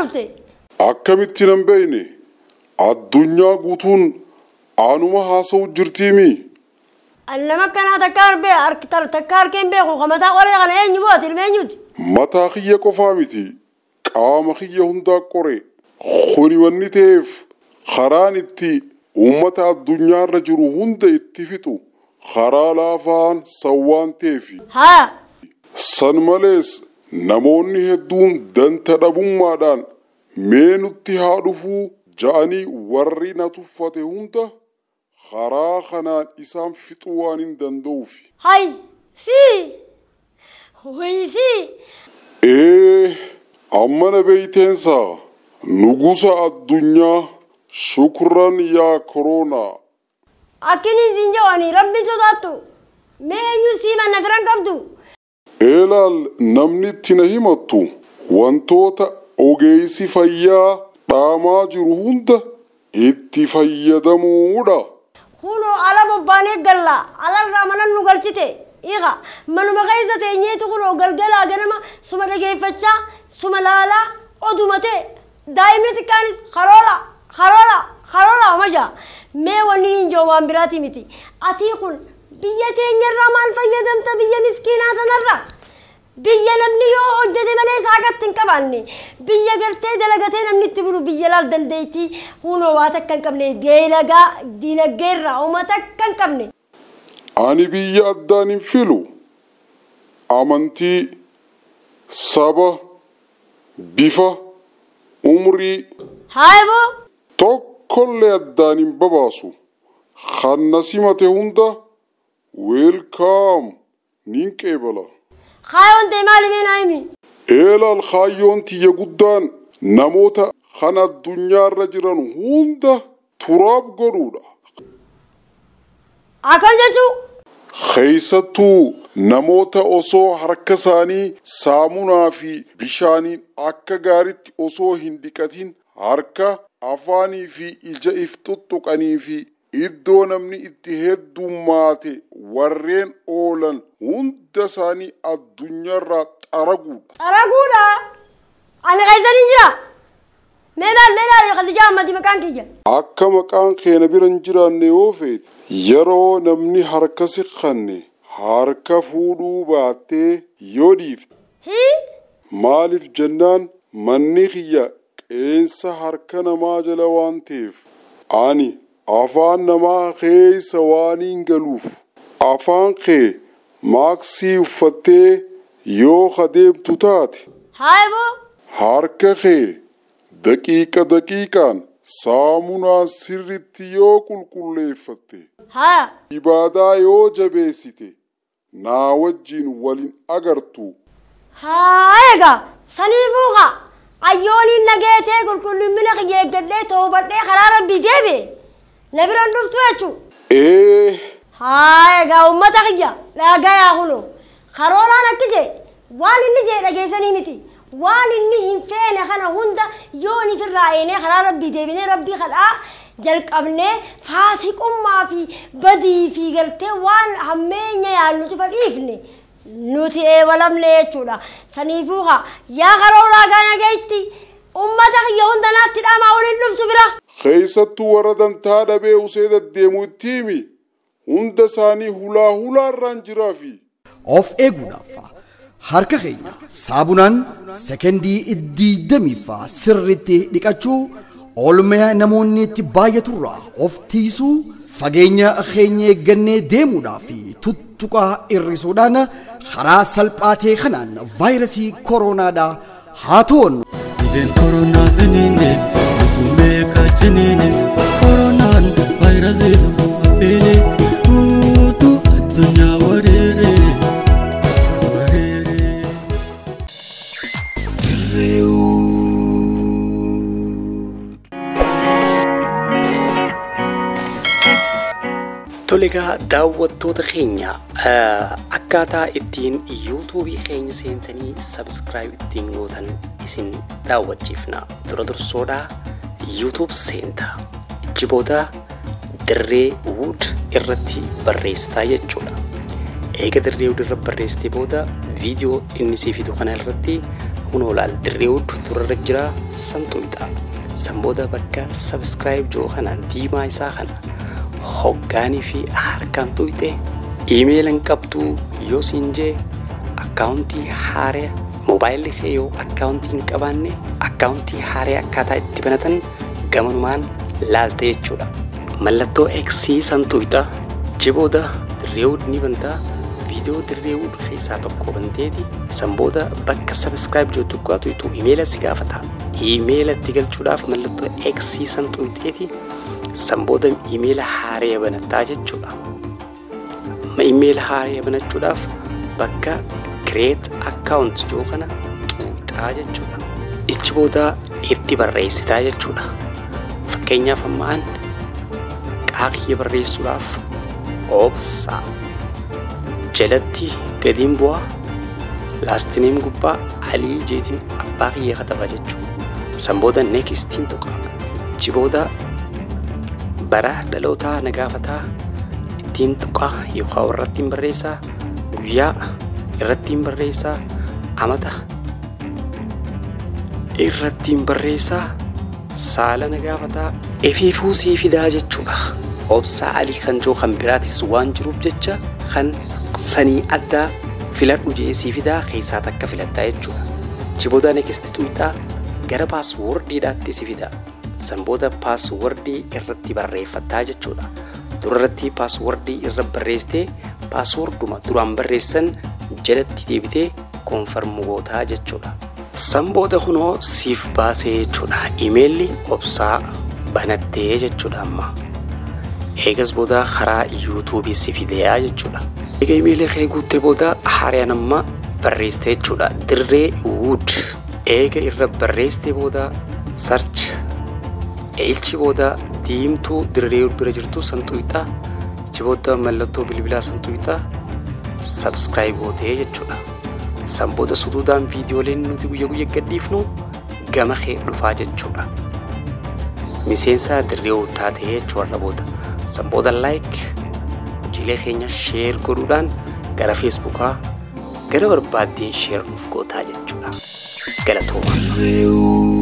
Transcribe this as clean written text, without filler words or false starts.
رفته akkamitti nan beeyne addunyaa guutuun aanuma haasa'u jirtiimi أنا كان تكار بي أركتر تكار كين بي خو خمسة قرية أنا إيه نبوت المينيوت mataa kiyya qofaa miti qaama kiyya hundaa qore kuni wanni ta'eef karaan itti ummata addunyaarra jiru hunda itti fixu karaa laafaan sawwaan ta'eefi ها san malees namoonni hedduun danta dhabummaadhaan mee nutti haa dhufuu ja'anii warri na tuffate hunda karaa kanaan isaan fixuu waan hin danda'uufi. هاي سي وي سي amma na beeyteensaa nugusa addunyaa shukran yaa koronaa. أكني زنجواني ربي صداتو مينيو سيما نفران قبدو Eelaal namni itti na himattu wantoota ogeessi fayyaa dhaamaa jiru hunda itti fayyadamuudha. خونو على مباني قلا على الرامنا نقرشته إيغا منو مغيزة تينيه تقولو قلقلا قنما سوما لقيفتشا سوما لالا أدومته دائما تكانيس خرولا مجا مي ونين جوان براتي متي أتيقون بيتين الرمان فيدمت بيا مسكينات نرى بيا نمني يو أجدي مني ساقت تنكباني بيا قرتي دلقتي نمني تبرو بيا لال دنديتي هونو واتكن كبني ديلقا دينا قيرا وماتكن كبني Ani biyya addaan hin filu amantii saba bifa umrii هاي بو tokkollee addaan hin babaasu kan na simate hunda weelkaam nin qeebala. هاي وانت مالي بين هايمي Eelaal kaayyoon tiyya guddaan namoota kan addunyaarra jiran hunda turaab godhuudha. أكم جاتو Keessattuu namoota osoo harka isaanii saamunaa fi bishaaniin akka gaariitti osoo hin dhiqatin harka afaanii fi ija if tuttuqanii fi iddoo namni itti heddummaate warreen oolan hunda isaanii addunyaarraa xaraguudha. أراغودا أنا غايزة نجرا ميلال يخلي جامتي مكان كيجا Akka maqaan keenya bira hin jiraanne yoo feete yeroo namni harka siqanne harka fuudhuu baattee yoo dhiifte هي maaliif jennaan manni kiyya qeensa harka namaa jala waan ta'eef ani afaan namaa keessa waan hin galuuf afaan kee maaksii uffattee yoo adeemtu taate هاي بو harka kee daqiiqaan saamunaan sirritti yoo qulqulleeffatte ها ibaadaa yoo jabeessite naa wajjin walin agartu. هايغا سنيفوغا أيوني نجيتي كل منك يجدي توبتي خرارا بيدبي نبرن دفتوچو هايغا أمتك يا لا جاي أقوله خرولا نكجي وان اللي جاي لجيسني متي وان اللي هنفين خنا هندا يوني في الرأيني خرارا بيدبي ربي خلاه جلك أبني فاسق ما في بدي في قلته وان همين يالو تفريفني nuti walamne jechuudha saniifuuha yaa karoolaa gaana geetti ummata kiyya hunda naatti dhaamaa waliin dhuftu bira Keessattuu warra dantaa dhabee usee deddeemu itti himi hunda isaanii hulaarraan jiraafi. Of eeguudhaaf harka keenya saabunaan sekendii 20 sirriitti dhiqachuu oolmaa namoonni itti baay'aturraa of tiisuu fageenya keenya eeggannee deemuudhaaf tuttuqaa irrisuudhaan karaa salphaatee kanaan vaayirasii koronaadhaa haa to'annu. Dhibeen koronaa finiine dhugumee kaachiniine koronaan vaayirasii dhugumafeene guutuu addunyaa wareere. Tolega daawwattoota keenya akkaataa ittiin yuutuubii keenya seentanii sabskiraayib ittiin gootan isin daawwachiifna. Dura dursoodhaa yuutuub seentaa jiboota dirree wuud irratti barreessitaa jechuudha. Eega dirree wuud irratti barreessitee booda viidiyoo inni sii fidu kana irratti kunoo laal dirree hudd turarra jira santuuta sanbooda bakka subscribe joo kana diimaa isaa kana hoggaanii fi harkaan tuite iimeelan qabdu yoo siinjee akkaawuntii haaraa mobaayilii kee yoo akkaawuntii hin qabaanne akkaawuntii haaraa akkaataa itti banatan gamanumaan laalta jechuudha. Mallattoo X santuuta jibooda dirree hudd ni bantaa viidiyoo dirree hudd keessaa tokko banteeti sanbooda bakka subscribe joo tukkaatu itu iimeela si gaafata. Iimeela itti galchuudhaaf mallattoo X santuuteeti sanbooda iimeela haaraa banataa jechuudha. Iimeela haaraa banachuudhaaf bakka create account joo kana xuuxaa jechuudha. Ichi booda itti barreessitaa jechuudha. Fakkeenyaaf ammaan qaaqiyya barreessuudhaaf obsa jalatti gadiin bu'aa laastineem gubbaa alii jeetiin abbaa kiyya katafa jechuudha. Sanbooda neextiin tuqa. Ichi booda bara dhalootaa na gaafataa ittiin tuqa yookaan irrattiin barreessaa guyyaa irrattiin barreessaa amata irrattiin barreessaa saala na gaafataa efiifuu sii fidaa jechuudha. Obsaa alii kan joo kan biraatis waan jiruuf jecha kan sanii addaa filadhu jee sii fidaa keessaa takka filattaa jechuudha. Jibooda next tuutaa gara paaswordiidhaatti sii fidaa. Sanbooda paaswordii irratti barreeffattaa jechuudha. Durarratti paaswordii irra barreessitee paasworduma duraan barreessan jalatti deebitee konfirm gootaa jechuudha. Sanbooda kunoo siif baasee jechuudha. Iimeelli obsaa banattee jechuudha amma. Eegas booda karaa yuutuubii si fideeyaa jechuudha. Eega iimeelii kee guuttee booda haaraan amma barreessitee jechuudha. Dirree hudd eega irra barreessitee booda search ilchi booda diimtuu dirree hudd bira jirtu santuuta ichi booda mallattoo bilbilaa santuuta subscribe gootee jechuudha. Sanbooda suduudhaan viidiyooleen nuti guyya guyya gadhiifnu gama kee dhufaa jechuudha. Miseensa dirree hudd taatee jechuudha booda. Sanbooda like hojiilee keenya share godhuudhaan gara Facebookaa gara barbaaddeen share nuuf gootaa jechuudha. Galatooma.